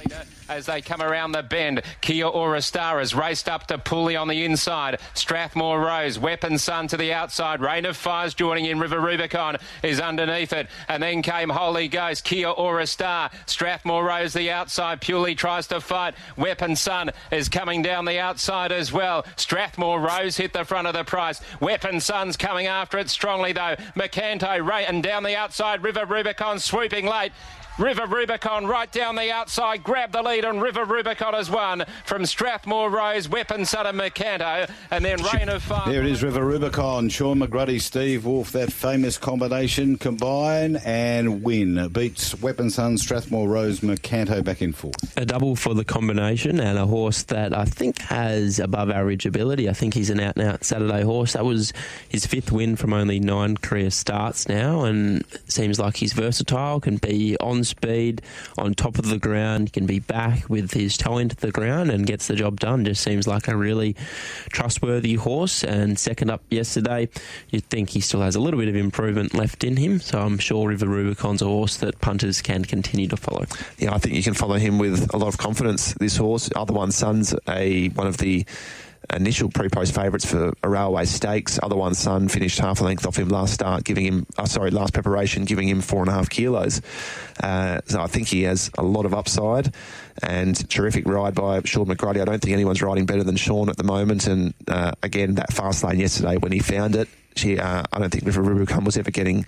As they come around the bend, Kia Ora Star has raced up to Pooley on the inside. Strathmore Rose, Weapon Sun to the outside. Rain of Fires joining in. River Rubicon is underneath it. And then came Holy Ghost, Kia Ora Star. Strathmore Rose the outside. Purely tries to fight. Weapon Sun is coming down the outside as well. Strathmore Rose hit the front of the price. Weapon Sun's coming after it strongly though. McCanto and down the outside. River Rubicon swooping late. River Rubicon right down the outside, grabbed the lead, and River Rubicon has won from Strathmore Rose, Weapon Son and McCanto, and then Rain of Fire. There it is, River Rubicon. Sean McGruddy, Steve Wolf, that famous combination, combine and win. Beats Weapon Son, Strathmore Rose, McCanto back in 4th. A double for the combination, and a horse that I think has above average ability. I think he's an out-and-out Saturday horse. That was his 5th win from only 9 career starts now, and it seems like he's versatile, can be on speed, on top of the ground, can be back back with his toe into the ground and gets the job done. Just seems like a really trustworthy horse. And second up yesterday, you'd think he still has a little bit of improvement left in him. So I'm sure River Rubicon's a horse that punters can continue to follow. Yeah, I think you can follow him with a lot of confidence. This horse, Other One Son's one of the initial pre-post favourites for a railway stakes. Other One Son finished half a length off him last preparation, giving him 4.5 kilos. So I think he has a lot of upside and terrific ride by Sean McGrady. I don't think anyone's riding better than Sean at the moment. And again, that fast lane yesterday when he found it, I don't think River Rubicon was ever getting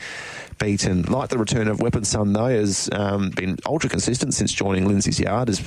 beaten. Like the return of Weapon Son, though, has been ultra consistent since joining Lindsay's Yard.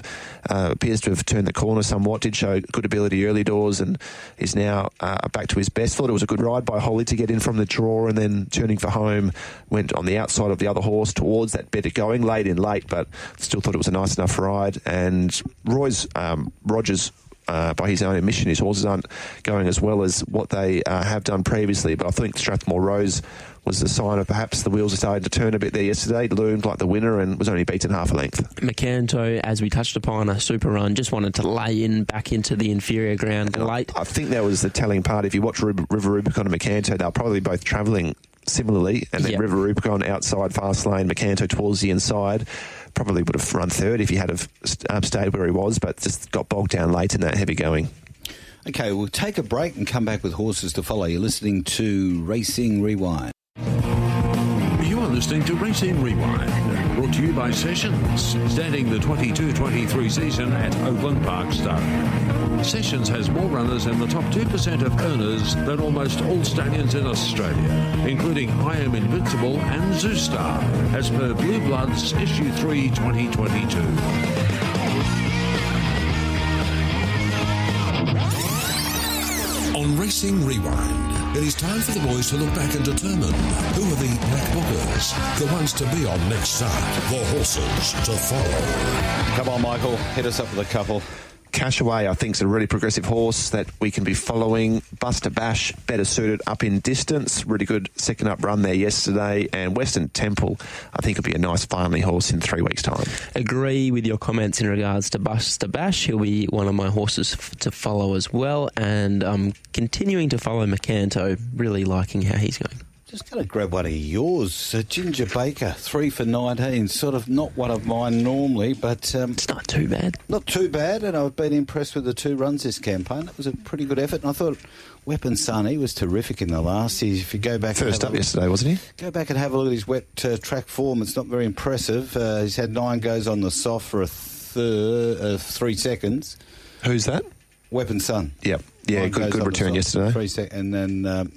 Appears to have turned the corner somewhat. Did show good ability early doors and is now back to his best. Thought it was a good ride by Holly to get in from the draw and then turning for home went on the outside of the other horse towards that better going. Laid in late, but still thought it was a nice enough ride. And Rogers, by his own admission, his horses aren't going as well as what they have done previously. But I think Strathmore Rose was the sign of perhaps the wheels are starting to turn a bit there yesterday. Loomed like the winner and was only beaten half a length. Macanto, as we touched upon, a super run, just wanted to lay in back into the inferior ground late. I think that was the telling part. If you watch River Rubicon and Macanto, they're probably both travelling similarly, and then River Rubicon outside fast lane, Macanto towards the inside. Probably would have run third if he had stayed where he was, but just got bogged down late in that heavy going. Okay, we'll take a break and come back with horses to follow. You're listening to Racing Rewind. You are listening to Racing Rewind, brought to you by Sessions, standing the 22-23 season at Oakland Park Stud. Sessions has more runners in the top 2% of earners than almost all stallions in Australia, including I Am Invincible and Zoostar, as per Blue Bloods Issue 3 2022. On Racing Rewind, it is time for the boys to look back and determine who are the black bookers, the ones to be on next start, the horses to follow. Come on, Michael, hit us up with a couple. Cashaway, I think, is a really progressive horse that we can be following. Buster Bash, better suited up in distance. Really good second up run there yesterday. And Western Temple, I think, will be a nice family horse in 3 weeks' time. Agree with your comments in regards to Buster Bash. He'll be one of my horses to follow as well. And I'm continuing to follow Macanto, really liking how he's going. Just going to grab one of yours, Ginger Baker, 3 for 19. Sort of not one of mine normally, but it's not too bad. Not too bad, and I've been impressed with the 2 runs this campaign. It was a pretty good effort, and I thought Weapon Son, he was terrific in the last. If you go back, first up yesterday, wasn't he? Go back and have a look at his wet track form. It's not very impressive. He's had 9 goes on the soft for 3 seconds. Who's that? Weapon Son. Yep. Yeah, good return yesterday. 3 seconds, and then.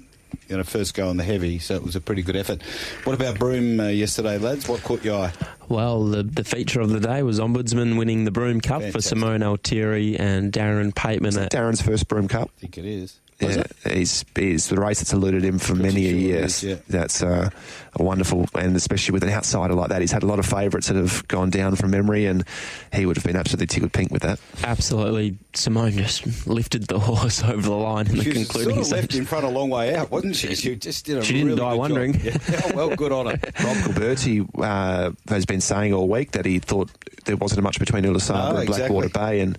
First go on the heavy, so it was a pretty good effort. What about Broome yesterday, lads? What caught your eye? Well, the feature of the day was Ombudsman winning the Broome Cup. Fantastic. For Simone Altieri and Darren Pateman. Is that Darren's first Broome Cup? I think it is. Yeah, he's the race that's eluded him for many a year. Yeah. That's a wonderful, and especially with an outsider like that, he's had a lot of favourites that have gone down from memory, and he would have been absolutely tickled pink with that. Absolutely, Simone just lifted the horse over the line in the concluding stage. She left in front a long way out, wasn't she? She just did a she really didn't die good wondering. Job. Yeah. Well, good on her. Rob Gilberti has been saying all week that he thought there wasn't much between Ulasaba and Blackwater Bay, and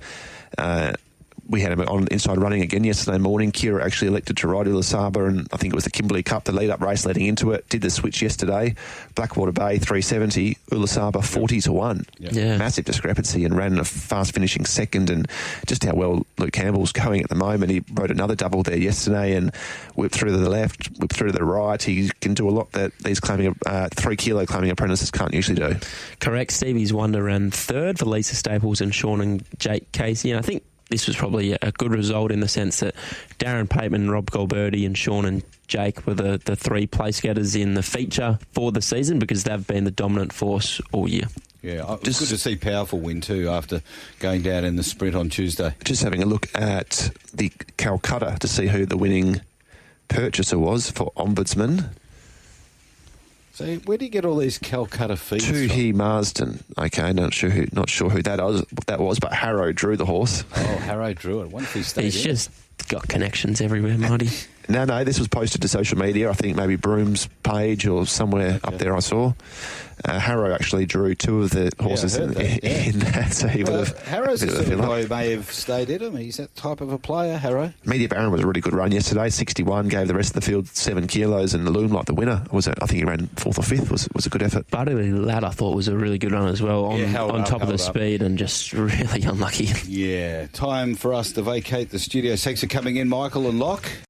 we had him on inside running again yesterday morning. Kira actually elected to ride Ulasaba, and I think it was the Kimberley Cup, the lead-up race leading into it. Did the switch yesterday. Blackwater Bay 370, Ulasaba 40-1. Yeah. Massive discrepancy, and ran a fast-finishing second. And just how well Luke Campbell's going at the moment. He rode another double there yesterday and whipped through to the left, whipped through to the right. He can do a lot that these 3-kilo claiming apprentices can't usually do. Correct. Stevie's Wonder ran third for Lisa Staples and Sean and Jake Casey, and I think this was probably a good result in the sense that Darren Pateman, Rob Gilberti and Sean and Jake were the 3 place getters in the feature for the season because they've been the dominant force all year. Yeah, it was good to see Powerful win too after going down in the sprint on Tuesday. Just having a look at the Calcutta to see who the winning purchaser was for Ombudsman. So where do you get all these Calcutta feeds Tuhi Marsden. Okay, not sure who that was, but Harrow drew the horse. Oh, Harrow drew it. I wonder if he stayed He's just got connections everywhere, Marty. No, this was posted to social media. I think maybe Broom's page or somewhere up there I saw. Harrow actually drew two of the horses in that, so he would have... Harrow's the sort of guy who may have stayed at him. He's that type of a player, Harrow. Media Baron was a really good run yesterday, 61, gave the rest of the field 7 kilos, and Loom, like the winner, I think he ran 4th or 5th, was a good effort. Bartley Lad, I thought, was a really good run as well, on top of the speed, and just really unlucky. Yeah, time for us to vacate the studio. Thanks for coming in, Michael and Locke.